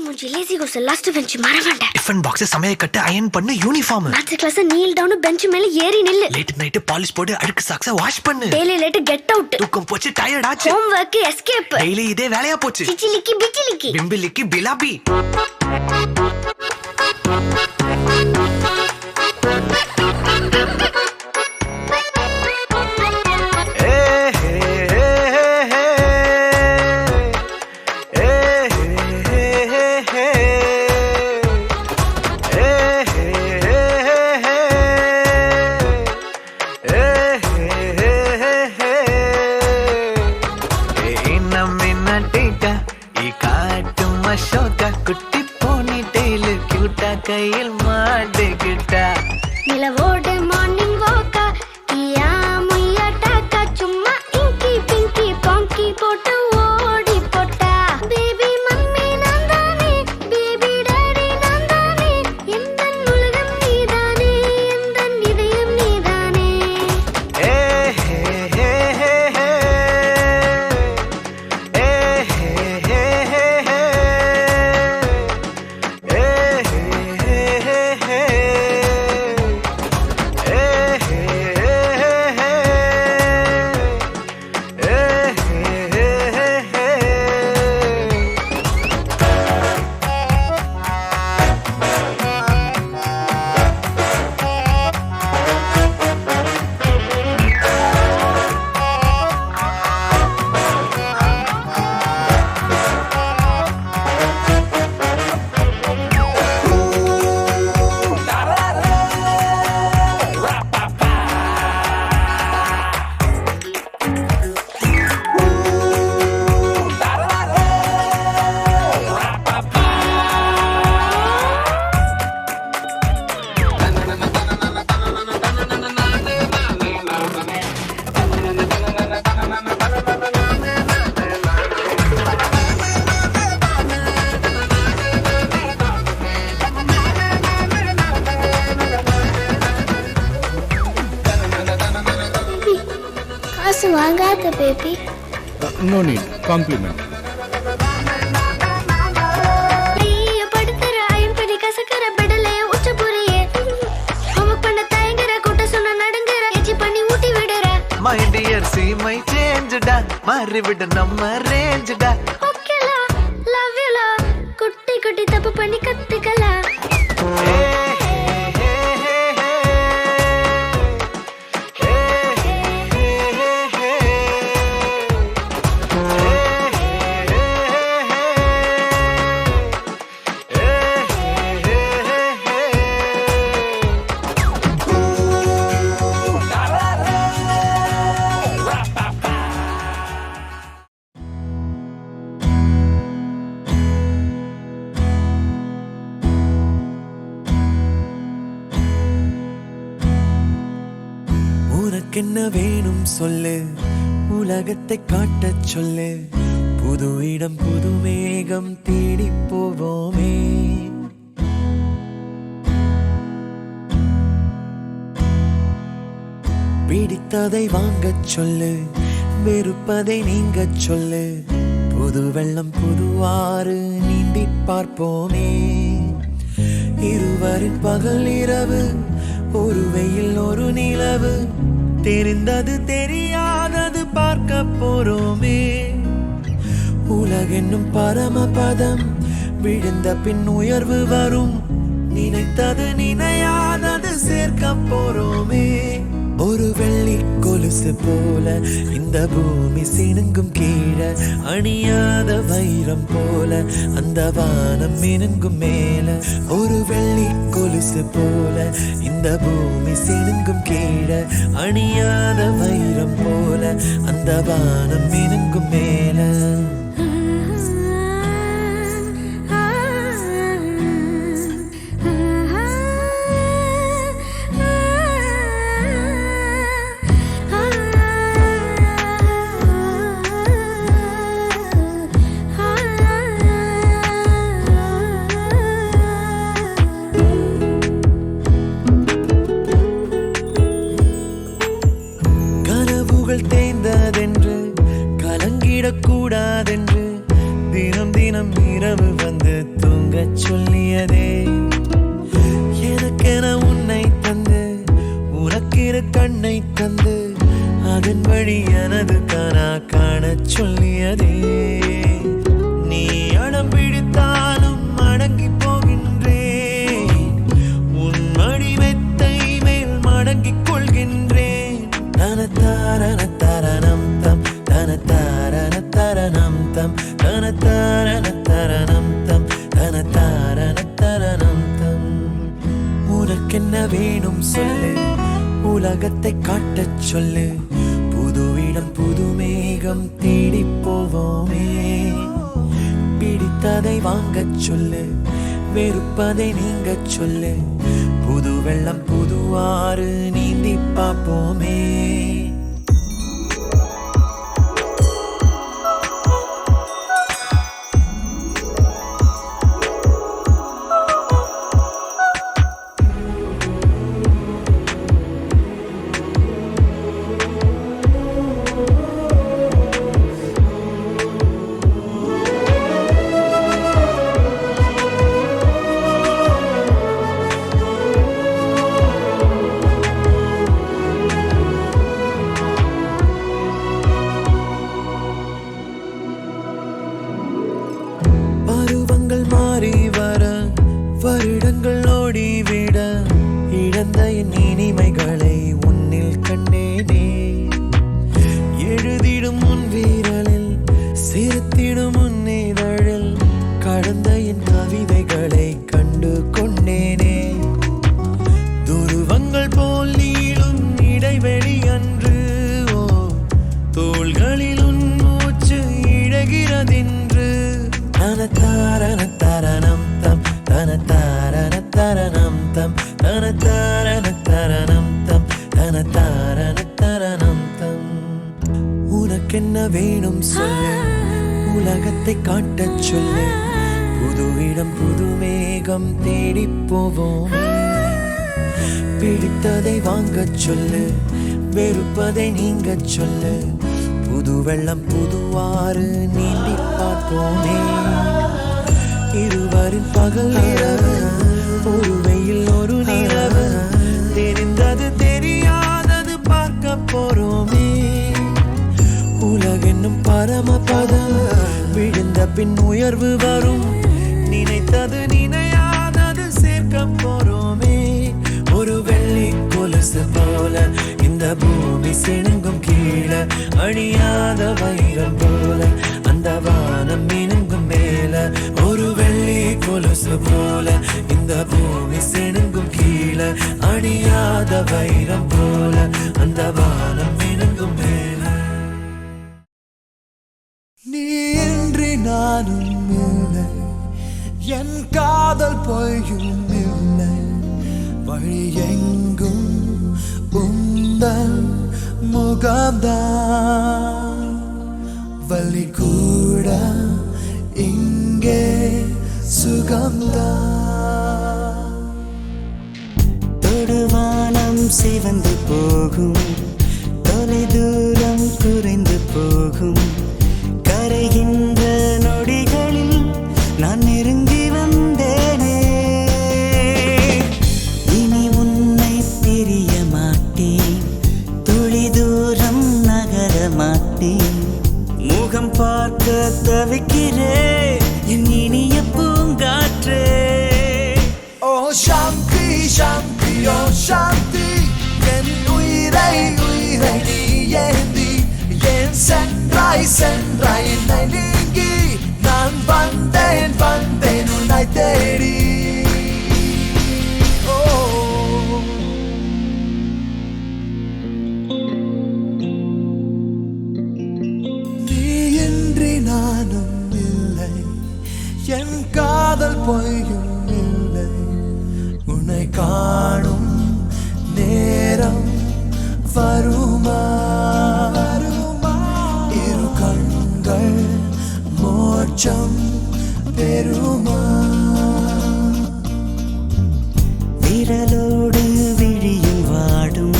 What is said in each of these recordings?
மூஞ்சி lazy goes last bench மறவாண்ட tiffin box சமையல் கட்டு அயன் பண்ணு uniform maths class kneel down bench மேல ஏறி நில்லு லேட் நைட் பாலிஷ் போட்டு அழுக்கு சாக்ஸ வாஷ் பண்ணு டெய்லி லேட் கெட் அவுட் தூக்கம் போச்சு டயர்ட் ஆச்சு ஹோம் வர்க் எஸ்கேப் டெய்லி இதே வேலையா போச்சு சிச்சிலிக்கி பிச்சிலிக்கி பிம்பிலிக்கி பிலாபி குட்டி போனி டெய்லு கியூட்டா கையில் மாட்டுக்கிட்டா நிலவோடு மார்னிங் வாக்கா கியா முய்யா டாக்கா சும்மா இங்கி பிங்கி பாங்கி போட்டு ஓடி போட்டா பேபி மம்மி நான் தானே பேபி டாடி நான் தானே எந்தன் உலகம் நீதானே எந்தன் இதயம் நீதானே ஏ ஹே ஹே ஹே ஹே ஏ ஹே ஹே ஹே ஹே காசு வாங்காத பேபி No need. Compliment. ஐயோ படுத்துற ஐம்படி கசக்கற பெடலே உச்ச புரியே ஹோம்வொர்க் பண்ண தயங்குற கூட்ட சொன்ன நடுங்குற எச்சி பண்ணி ஊட்டி விடுற மை டியர் சி மை சேஞ்ச்டா மாறி விடு நம்ம ரேஞ்ச்டா ஓகேலா லவ் யூலா குட்டி குட்டி தப்பு பண்ணி கத்துக்கலாம் உனக்கென்ன வேணும் சொல்லு உலகத்தை காட்டச் சொல்லு புது இடம் புது மேகம் தேடி போவோமே பிடித்ததை வாங்கச் சொல்லு வெறுப்பதை நீங்கச் சொல்லு புது வெள்ளம் புது ஆறு நீந்தி பார்ப்போமே இருவரின் பகல் இரவு ஒரு வெயில் ஒரு நிலவு தெரிந்தது தெரியாதது பார்க்க போறோமே உலகென்னும் பரமபதம் விழுந்த பின் உயர்வு வரும் நினைத்தது நினையாதது சேர்க்க போறோமே ஒரு வெள்ளி கொலுசு போல இந்த பூமி சினுங்கும் கீழே அணியாத வைரம் போல அந்த வானம் மினுங்கும் மேல ஒரு வெள்ளி கொலுசு போல இந்த பூமி சினுங்கும் கீழே அணியாத வைரம் போல அந்த வானம் மினுங்கும் மேல தேய்ந்ததென்று கலங்கிடக்கூடாதென்று வாங்க சொல்லியதே. எனக்கென உன்னை தந்து உனக்கிற கண்ணை தந்து அதன் வழி எனது கனா காண சொல்லியதே. நீ அடம் பிடித்தாலும் அடங்கி போகின்றேன். உன் மடி மெத்தை மேல் மடங்கிக் கொள்கின்றேன். தனத்தாரண தரணம் தம் தனத்தாரண தரணம் தம் தனத்தாரண தரணம் தம் தனத்தாரண தரணம் தம். உனக்கென்ன வேணும் சொல்லு, உலகத்தை காட்டச் சொல்லு. புது இடம் புது மேகம் தேடி போவோமே. பிடித்ததை வாங்கச் சொல்லு, வெறுப்பதை நீங்கச் சொல்லு. புது வெள்ளம் புது ஆறு நீந்தி பார்ப்போமே. மாறி வர வருடங்கள் ஓடிவிட இழந்த என் இனிமைகளை உன்னில் கண்டேனே. எழுதிடும் உன் வீரலில் சிரித்திடும் உன் இதழில் கடந்த என் கவிதைகளை கண்டு கொண்டேனே. துருவங்கள் போல் நீளும் இடைவெளி அன்று தோள்களில் உன் மூச்சு இழகிறதென்று. தனத்தாரண தரணம் தம் தனத்தாரண தரணம் தம் தனத்தாரண தரணம் தம் தனத்தாரண தரணம் தம். உனக்கென்ன வேணும் சொல்லு, உலகத்தை காட்டச் சொல்லு. புது இடம் புது மேகம் தேடி போவோம். பிடித்ததை வாங்கச் சொல்லு, வெறுப்பதை நீங்கச் சொல்லு. புது வெள்ளம் புது ஆறு நீந்தி பார்ப்போமே. இருவரின் பகல் இரவு, ஒரு வெயில் ஒரு நிலவு. தெரிந்தது தெரியாதது பார்க்க போறோமே. உலகென்னும் பரமபதம் விழுந்த பின் உயர்வு வரும். நினைத்தது நினையாதது சேர்க்க போறோமே. ஒரு வெள்ளி கொலுசு போல இந்த பூமி சிணுங்கும் கீழே. அழியாத வைரம் போல அந்த வானம் மினுங்கும் மேல. ஒரு வெள்ளி கொலுசு போல இந்த பூமி சிணுங்கும் கீழே. அழியாத வைரம் போல அந்த வானம் மினுங்கும் மேல. நீ இன்றி நானும் இல்லை, என் காதல் பொய்யும் இல்லை. வழி எங்கும் உந்தன் முகம்தான். வலி கூட இங்கே சுகம்தான். தொடுவானம் சிவந்து போகும், தொலை தூரம் குறைந்து போகும். கரைகின்ற நொடிகளில் நான் நெருங்கி வந்தேனே. இனி உன்னை பிரிய மாட்டேன், துளி தூரம் நகர மாட்டேன். முகம் பார்க்க தவிக்கிறேன் என் இனிய பூங்காற்றே. ஓ சாந்தி சாந்தி ஓ சாந்தி, என் உயிரை உயிரை நீ ஏந்தி. என் சென்றாய் சென்றாய் என்னை நீங்கி. நான் வந்தேன் வந்தேன் உன்னை தேடி. நானும் இல்லை, என் காதல் பொய்யும் இல்லை. உன்னை காணும் நேரம் வருமா? இரு கண்கள் மோட்சம் பெருமா? விரலோடு விழியும் வாடும்,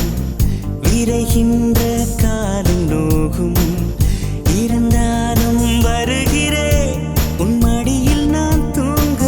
விரைகின்ற காலும் நோகும். இருந்தாலும் வருகிறேன் உன் மடியில் நான் தூங்க.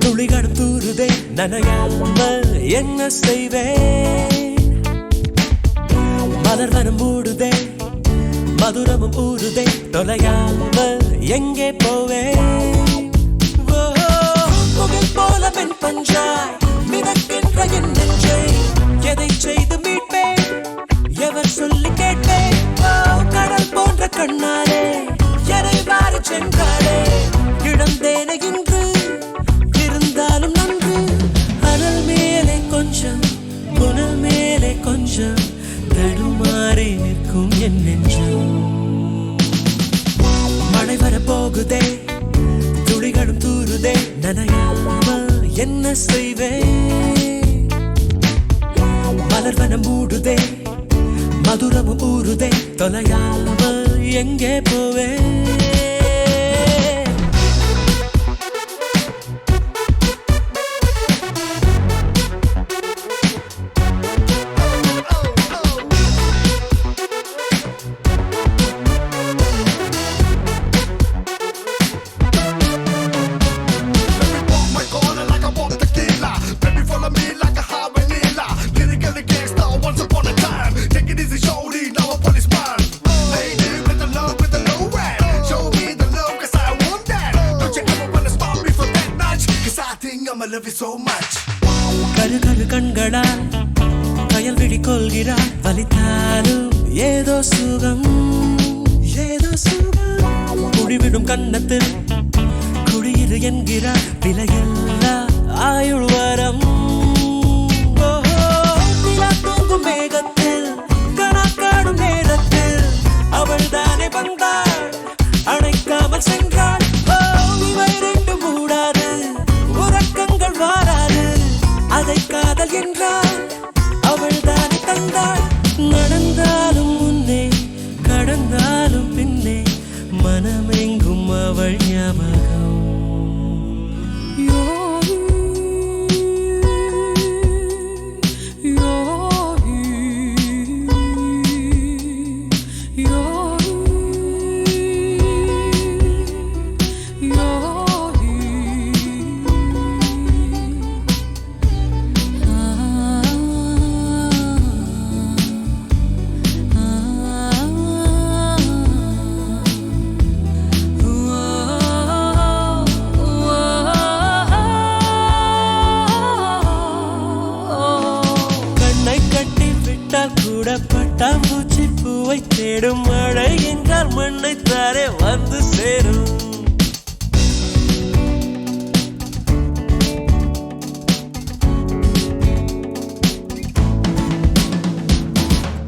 துளிகளும் தூருதே நனையாமல் என்ன செய்வேன் மலர் வனம் மூடுதே மதுரமும் ஊறுதே தொலையாமல் எங்கே போவேன் முகில் போல பெண் பஞ்சாய் மிதக்கின்ற என் நெஞ்சை எதை செய்து மீட்பேன் எவர் சொல்லி கேட்பேன் கடல் போன்ற கண்ணாலே எதை மாறி சென்றாலே இழந்தேனே இன்று இருந்தாலும் நன்று அனல் மேலே கொஞ்சம் புனல் மேலே கொஞ்சம் தடுமாறி நிற்கும் என் நெஞ்சம் மழை வரப்போகுதே துளிகளும் தூருதே நனையாமல் என்ன செய்வேன் மலர் வனம் மூடுதே மதுரமும் ஊறுதே தொலையாமல் எங்கே போவேன் கரு கரு கண்களால் கயல் விழி கொள்கிறார் வலித்தாலும் ஏதோ சுகம் குடிவிடும் கண்ணத்தில் குடியிரு என்கிறார் விலையில்லா ஆயுள் வரம் தூங்கும் மேகத்தில் கணக்காடும் நேரத்தில் அவள் தானே வந்தாள் அணைக்காமல் சென்றாள் இவை ரெண்டு மூடாது உறக்கங்கள் வாராது அதை காதல் என்றாள் அவள் தானே தந்தாள் நடந்தாலும் முன்னே கடந்தாலும் பின்னே மனமெங்கும் அவள் ஞாபகம் பட்டாம்பூச்சி பூவை தேடும் மழை என்றால் மண்ணை தாரே வந்து சேரும்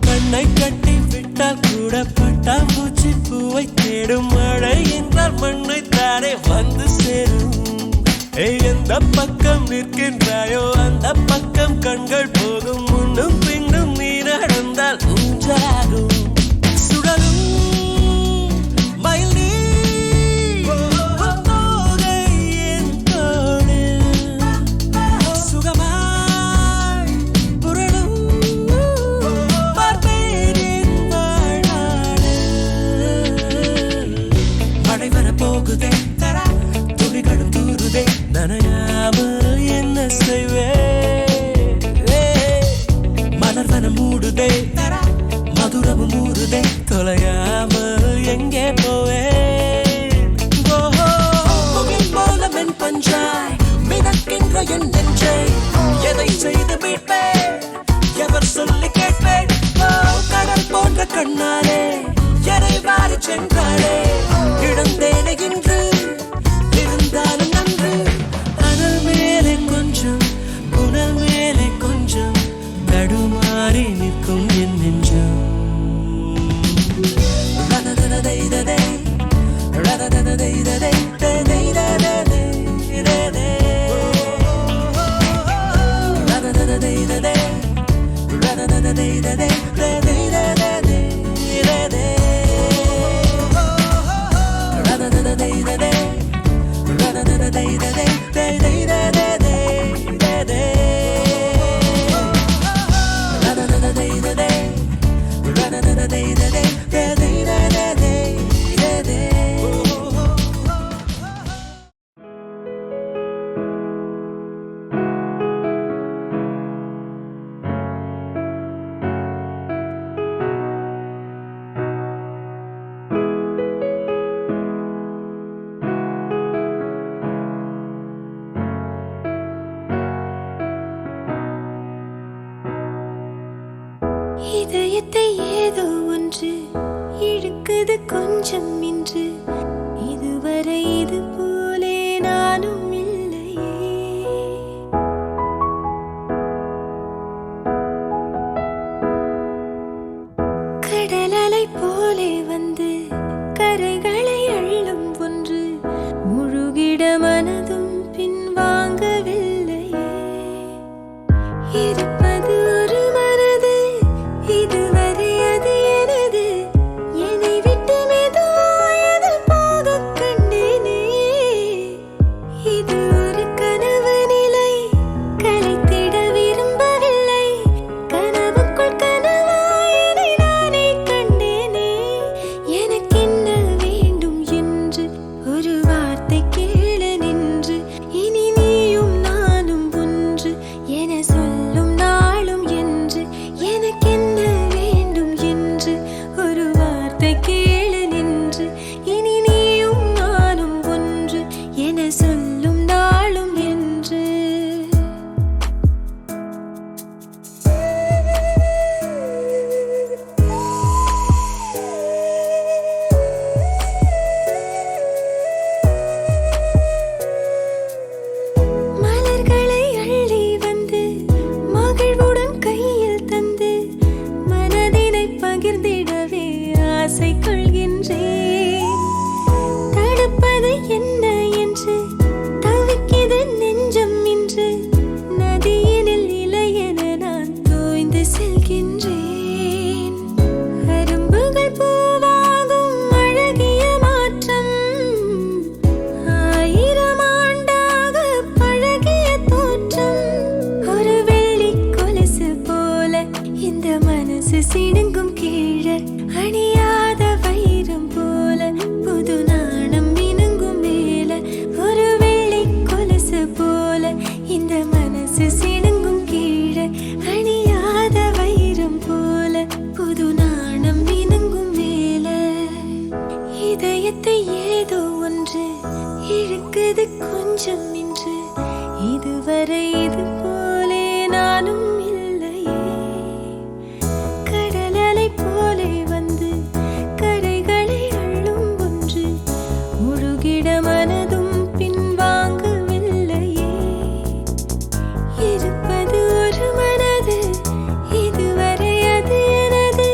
கண்ணை கட்டி விட்டால் கூட பட்டாம்பூச்சி பூவை தேடும் மழை என்றால் மண்ணை தாரே வந்து சேரும் எந்த பக்கம் நிற்கின்றாயோ அந்த பக்கம் கண்கள் போகும் முன்னும் பின்னும் நீ நடந்தால் ஊஞ்சாகும் சுடலும் மயில் தோகை என் தோளில் சுகமாய் புரளும் பார்ப்பேன் வாழ்நாளில் மழை வரப்போகுதே துளிகளும் தூருதே நனையாமல் என்ன செய்வேன் மலர் வனம் மூடுதே மதுரமும் ஊறுதே தொலையாமல் எங்கே போவேன் முகில் போல மென் பஞ்சாய் மிதக்கின்ற என் நெஞ்சை எதை செய்து மீட்பேன் எவர் சொல்லி கேட்பேன் கடல் போன்ற கண்ணாலே எதை வாரி சென்றாளே இழந்தேனே இன்று இருந்தாலும் நன்று அனல் மேலே கொஞ்சம் மாறி நிற்கும் என் நெஞ்சம். இதயத்தை ஏதோ ஒன்று இழுக்குது கொஞ்சம் இன்று, இதுவரை இது போலே நானும் இல்லையே. கடல் அலை போலே வந்து கரைகளை அள்ளும் ஒன்று, முழுகிட மனதும் பின்வாங்கவில்லையே. இருப்பது ஒரு மனது, இதுவரை அது எனது, என்னை விட்டு மெதுவாயது போகக் கண்டேனே. இது ஒரு கனவு நிலை, கலைத்திட விரும்பவில்லை, கனவுக்குள் கனவாயதை நானே கண்டேனே. எனக்கென்ன வேண்டும் என்று ஒரு வார்த்தை கேளு நின்று, இனி நீயும் நானும் ஒன்று என சொல்லும் நாளும் என்று. எனக்கென்ன வேண்டும் என்று ஒரு வார்த்தை கேளு நின்று, இனி நீயும் நானும் ஒன்று என சொல்லும் நாளும் என்று. மலர்களை அள்ளி வந்து மகிழ்வுடன் கையில் தந்து, மனதினை பகிர்ந்திடவே ஆசை கொள்கின்றேன். தடுப்பது என்ன என்று தவிக்கிது நெஞ்சம் இன்று, நதியினில் இலையென நான் தோய்ந்து செல்கின்றேன். அரும்புகள் பூவாகும் அழகிய மாற்றம், ஆயிரம் ஆண்டாக பழகிய தோற்றம். ஒரு வெள்ளி கொலுசு போல இந்த மனசு சிணுங்கும் கீழே, அணியாத வைரம் போல புது நாணம் மினுங்கும் மேல. ஒரு வெள்ளி கொலுசு போல இந்த மனசு சிணுங்கும் கீழே, அணியாத வைரம் போல புது நாணம் மினுங்கும் மேல. இதயத்தை ஏதோ ஒன்று இழுக்குது கொஞ்சம் இன்று, இதுவரை இது போலே நானும் இல்லையே. கடல் அலை போலே வந்து கரைகளை அள்ளும் ஒன்று, முழுகிட மனதும் பின்வாங்கவில்லையே. இருப்பது ஒரு மனது, இதுவரை அது எனது,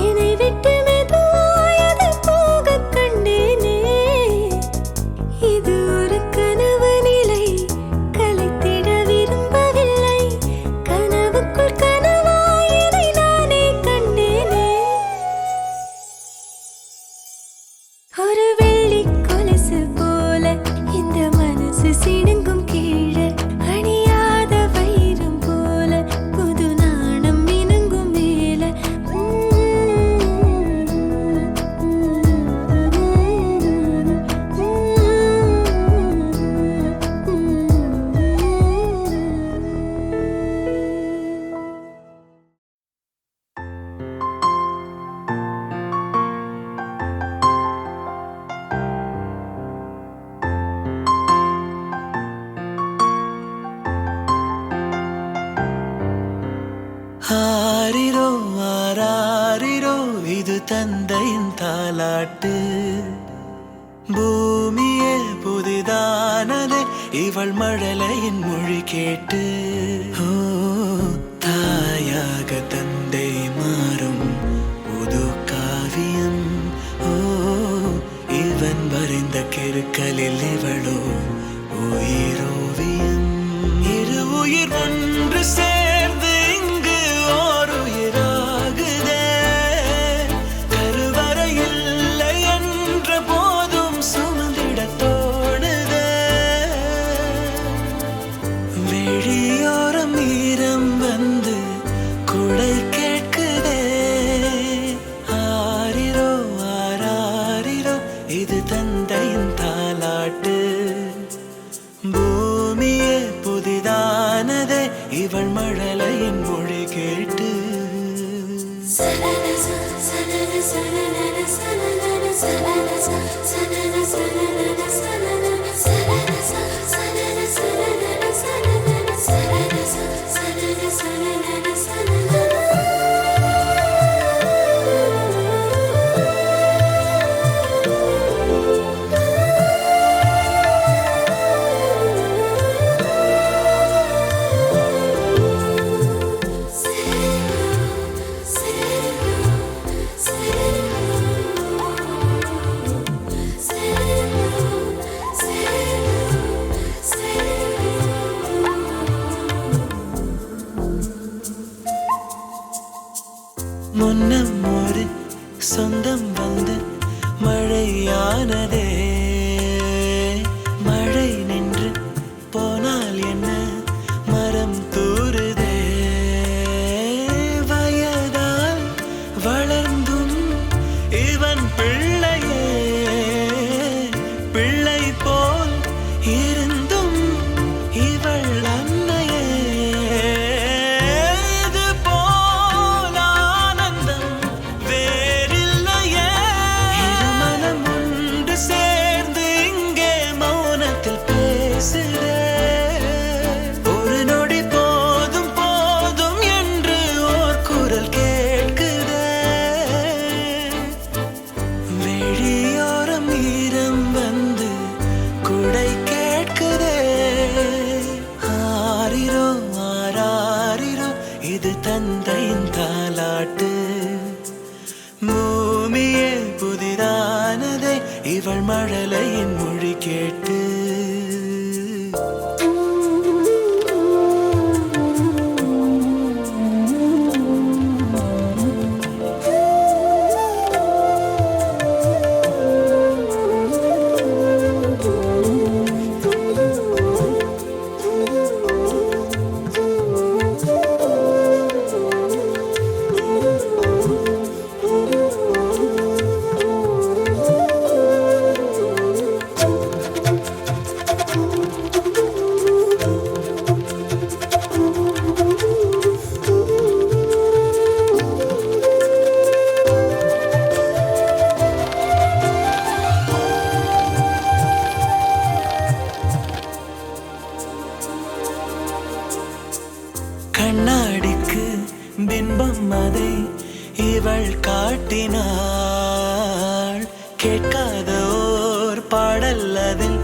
என்னை விட்டு மெதுவாயது போகக் கண்டேனே. இது ஒரு கனவு நிலை, கலைத்திட விரும்பவில்லை, கனவுக்குள் கனவாயதை நானே கண்டேனே. ஒரு வெள்ளி கொலுசு போல இந்த மனசு சிணுங்கும் கீழே, அணியாத வைரம் போல புது நாணம் மினுங்கும் மேல. ஆரிரோ ஆராரிரோ இது தந்தையின் தாலாட்டு, பூமியே புதிதானதே இவள் மழலையின் மொழி கேட்டு. ஓ தாயாக இவள் மழலையின் மொழி கேட்டு முன்னம் ஒரு சொந்தம் வந்து மழையானதே மழை நின்று போனால் என்ன மரம் தூறுதே வயதால் வளர்ந்தும் இவன் பிள்ளையே பிள்ளை போல் இருந்தும் இவள் அன்னையே ஒரு நொடி போதும் போதும் என்று ஓர் குரல் கேட்குதே வெளியோரம் ஈரம் வந்து குடை கேட்குதே ஆரிரோ ஆராரிரோ இது தந்தையின் தாலாட்டு பூமியே புதிதானதே இவள் மழலையின் மொழி கேட்டு கண்ணாடிக்கு பிம்பம் அதை இவள் காட்டினாள் கேட்காத ஓர் பாடல் அதில்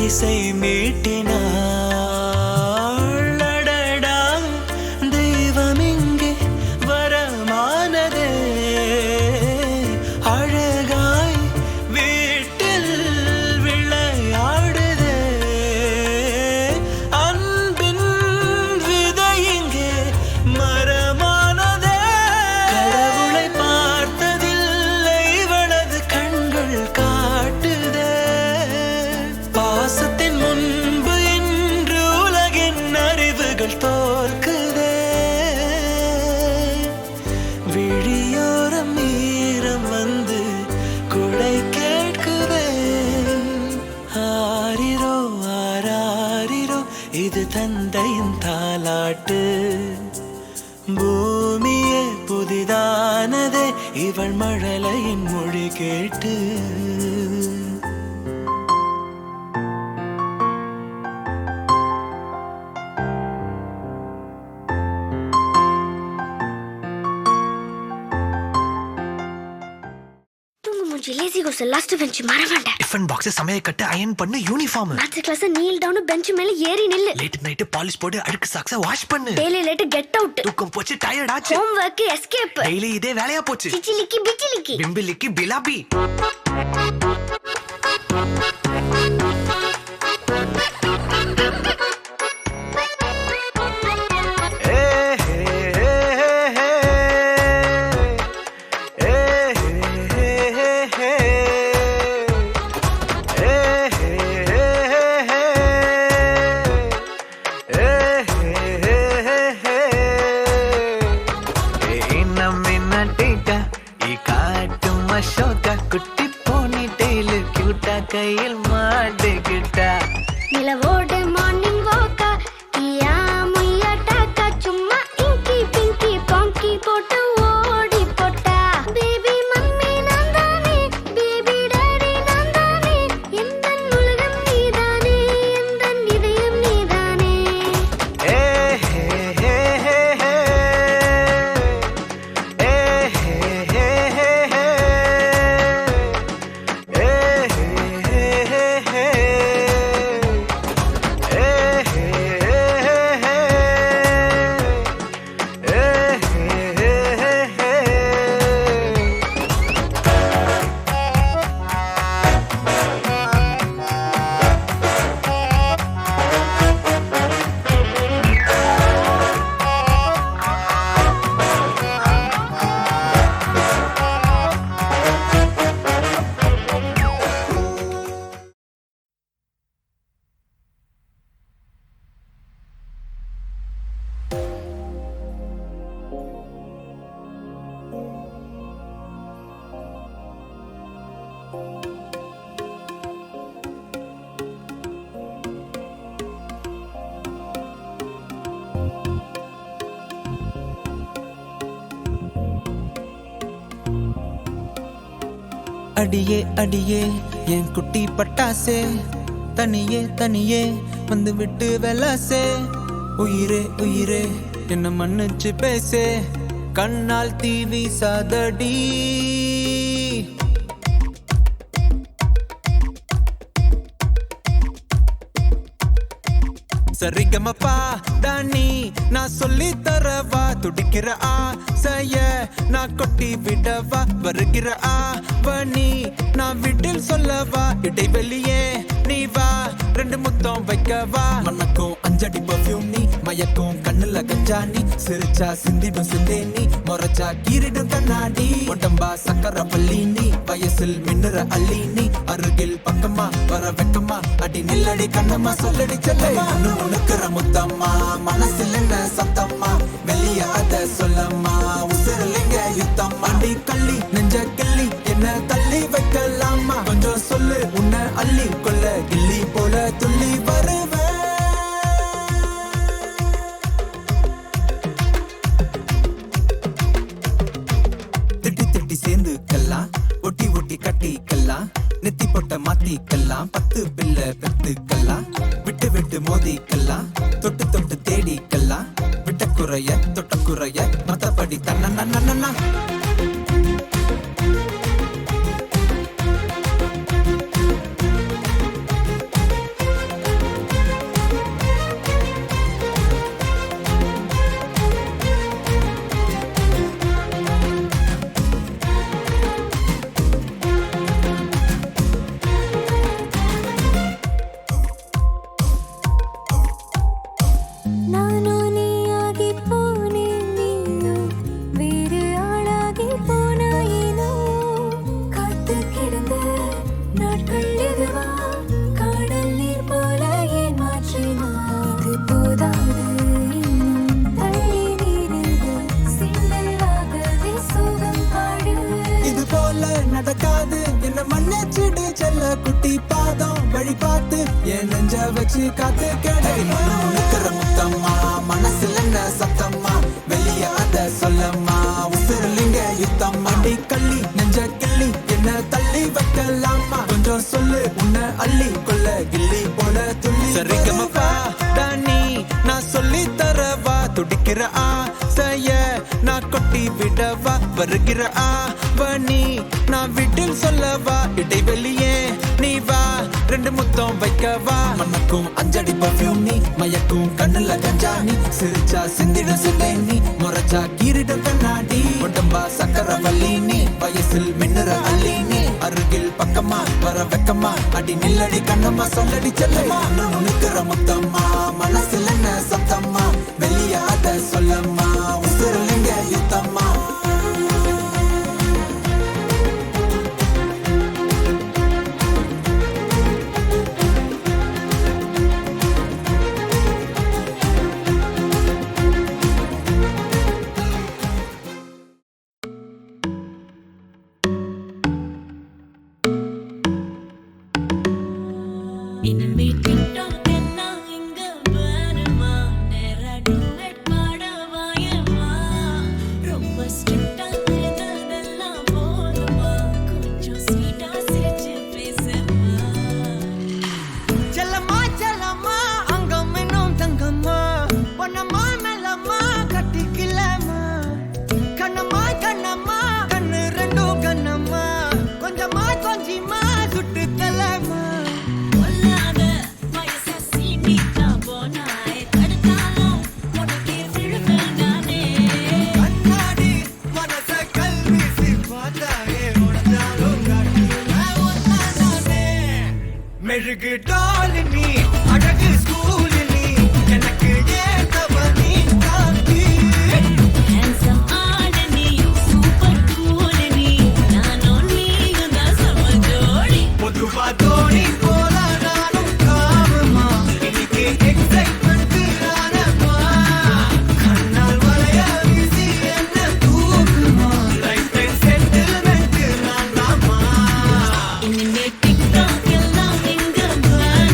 இசை மீட்டினாள் அடடா தெய்வம் இங்கே வரமானதே அழகாய் வீட்டில் விளையாடுதே அன்பின் விதை இங்கே மரமானதே கடவுளை பார்த்ததில்லை இவளது கண்கள் காட்டுதே பாசத்தின் முன்பு இன்று உலகின் அறிவுகள் தோற்குதே விழியோரம் ஈரம் வந்து குடை கேட்குதே ஆரிரோ ஆராரிரோ இது தந்தையின் தாலாட்டு பூமியே புதிதானதே இவள் மழலையின் மொழி கேட்டு லேசி கோஸ் லாஸ்ட் பெஞ்ச் மறவாண்ட டிஃபன் பாக்ஸ் சமையல் கட்டு அயன் பண்ணு uniform maths class kneel down bench மேல ஏறி நில்லு லேட் நைட் பாலிஷ் போட்டு அழுக்கு சாக்ஸ வாஷ் பண்ணு டெய்லி லேட் கெட் அவுட் தூக்கம் போச்சு டயர்ட் ஆச்சு ஹோம் வர்க் எஸ்கேப் டெய்லி இதே வேலையா போச்சு சிச்சிலிக்கி பிச்சிலிக்கி பிம்பிலிக்கி பிலாபி குட்டி போனி டெய்லு கியூட்டா கையில் மாட்டுக்கிட்டா நிலவோடு மார்னிங் வாக்கா கியா முய்யா டாக்கா அடியே அடியே என் குட்டி பட்டாசே தனியே தனியே வந்து விட்டு வெலாசே உயிரே உயிரே என்ன மன்னிச்சு பேசே கண்ணால் தீவி சாதடி சரிகமப்பா தானி நான் சொல்லி தரவா துடிக்கிற ஆசைய நான் கொட்டி விடவா வருகிற ஆவணி நான் விட்டில் சொல்லவா இடைவெளியே நீ வா ரெண்டு முத்தம் வைக்கவா மனக்கும் அஞ்சடி பர்ஃபியூம் நீ மயக்கும் கண்ணுல கஞ்சா நீ சிரிச்சா சிந்திடும் சிந்தே நீ மொரச்சா கீரிடும் கண்ணாடி உடம்பா சக்கர பள்ளி நீ வயசில் மின்னுற அள்ளி நீ அருகில் பக்கமா வர வெக்கமா அடி நில்லடி கண்ணம்மா சொல்லடி செல்லமா உனக்குற முத்தம்மா மனசில் என்ன சத்தம்மா வெளிய அத சொல்லம்மா உசிரலிங்க யுத்தம் அடி கள்ளி நெஞ்ச கிள்ளி என்ன தள்ளி வைக்கலாமா கொஞ்சம் சொல்லு உன்னை அள்ளி கொள்ள கிள்ளி போல துள்ளி வருவேன் திட்டி திட்டி சேர்ந்துக்கலாம் ஒட்டி ஒட்டி கட்டிக்கலாம் நெத்தி போட்ட மாத்திக்கலாம் 10 பிள்ளை பெத்துக்கலாம் விட்டு விட்டு மோதிக்கலாம் தொட்டு தொட்டு தேடிக்கலாம் விட்ட குறைய தொட்ட குறைய மத்தபடி தன்னா நானோ நீயாகி போனேன் நீயோ வேறு ஆளாகி போனாயினோ காத்து கிடந்த நாட்கள் எதுவா காடல் நீர் போல ஏன் மாற்றினா இது போதாது இன்னும் தள்ளி நீரிது சிந்தலாகவே சோகம் பாடு இது போல நடக்காது என்ன மன்னிச்சிடு செல்ல குட்டி பாதம் வழி பார்த்து என் நெஞ்ச வச்சு காத்து கேடு உனக்குற முத்தம்மா மனசுல என்ன சத்தம்மா வெளிய அத சொல்லம்மா உசிரலிங்க யுத்தம் அடி கள்ளி நெஞ்ச கிள்ளி என்ன தள்ளி வைக்கலாமா கொஞ்சம் சொல்லு உன்னை அள்ளி கொள்ள கிள்ளி போல துள்ளி சரிகமப்பா தானி நான் சொல்லி தரவா துடிக்கிற ஆசைய நான் கொட்டி விடவா வருகிற ஆவணி நான் விட்டில் சொல்லவா இடைவெளியே நீ வா ரெண்டு முத்தம் வைக்கவா மனக்கும் அஞ்சடி பர்ஃபியூம் நீ மயக்கும் கண்ணுல கஞ்சா நீ சிரிச்சா சிந்திடும் சிந்தை நீ மொரச்சா கீரிடும் கண்ணாடி உடம்பா சக்கர வள்ளி நீ வயசில் மின்னுற அள்ளி நீ அருகில் பக்கமா வர வெக்கமா அடி நில்லடி கண்ணம்மா சொல்லடி செல்லமா உனக்குற முத்தம்மா மனசில் என்ன சத்தம்மா வெளிய அத சொல்லம்மா உசிரலிங்க யுத்தம்மா இனிமே TikTok எல்லாம் இங்க வருமா நேரா duet பாட வாயமா ரொம்ப ஸ்ட்ரிக்ட்டா இருந்ததெல்லாம் போதுமா கொஞ்சம் ஸ்வீட்டா சிரிச்சு பேசுமா செல்லம்மா செல்லம்மா அங்கம் இன்னும் தங்கம்மா பொன்னம்மா மெல்லம்மா கட்டிக்கலாமா கண்ணம்மா கண்ணம்மா கண்ணு ரெண்டும் கண்ணம்மா கொஞ்சமா கொஞ்சிமா சுட்டு தலமா கொல்லாத வயச சீனிட்டா போனாய் தடுத்தாலும் உனக்கே விழுவேன் நானே கண்ணாடி மனச கல்வீசி பார்த்தாயே உடஞ்சாலும் காட்டுவேன் ஒன்னானே மெழுகு டாலி நீ அழகு ஸ்கூலி நீ எனக்கு ஏத்தவ நீ காந்தி handsome ஆட நீ சூப்பர் கூல் நீ நானும் நீயும் தான் சம ஜோடி பொதுவா தோணி போல நானும் காவமா இன்னைக்கு எக்ஸைட்மெண்ட் ஆனமா கண்ணால் வளைய வீசி என்ன தூக்குமா லைஃப் டைம் செட்டில்மெண்ட் நான் தாமா இனிமே TikTok எல்லாம் இங்க வருமா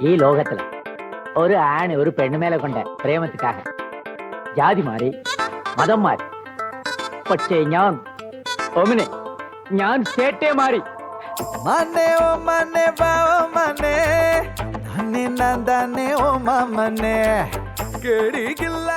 ഈ ലോകത്തില് ഒരു ആണ് ഒരു പെണ്ണുമേലെ കൊണ്ട് പ്രേമത്തിക്കാക ജാതി മാറി മതം മാറി പക്ഷേ ഞാൻ ചേട്ടേ മാറി മനെ ഓ മനെ ബാവ മനെ നന്നെ നന്ദനെ ഓ മനെ കേടികില്ല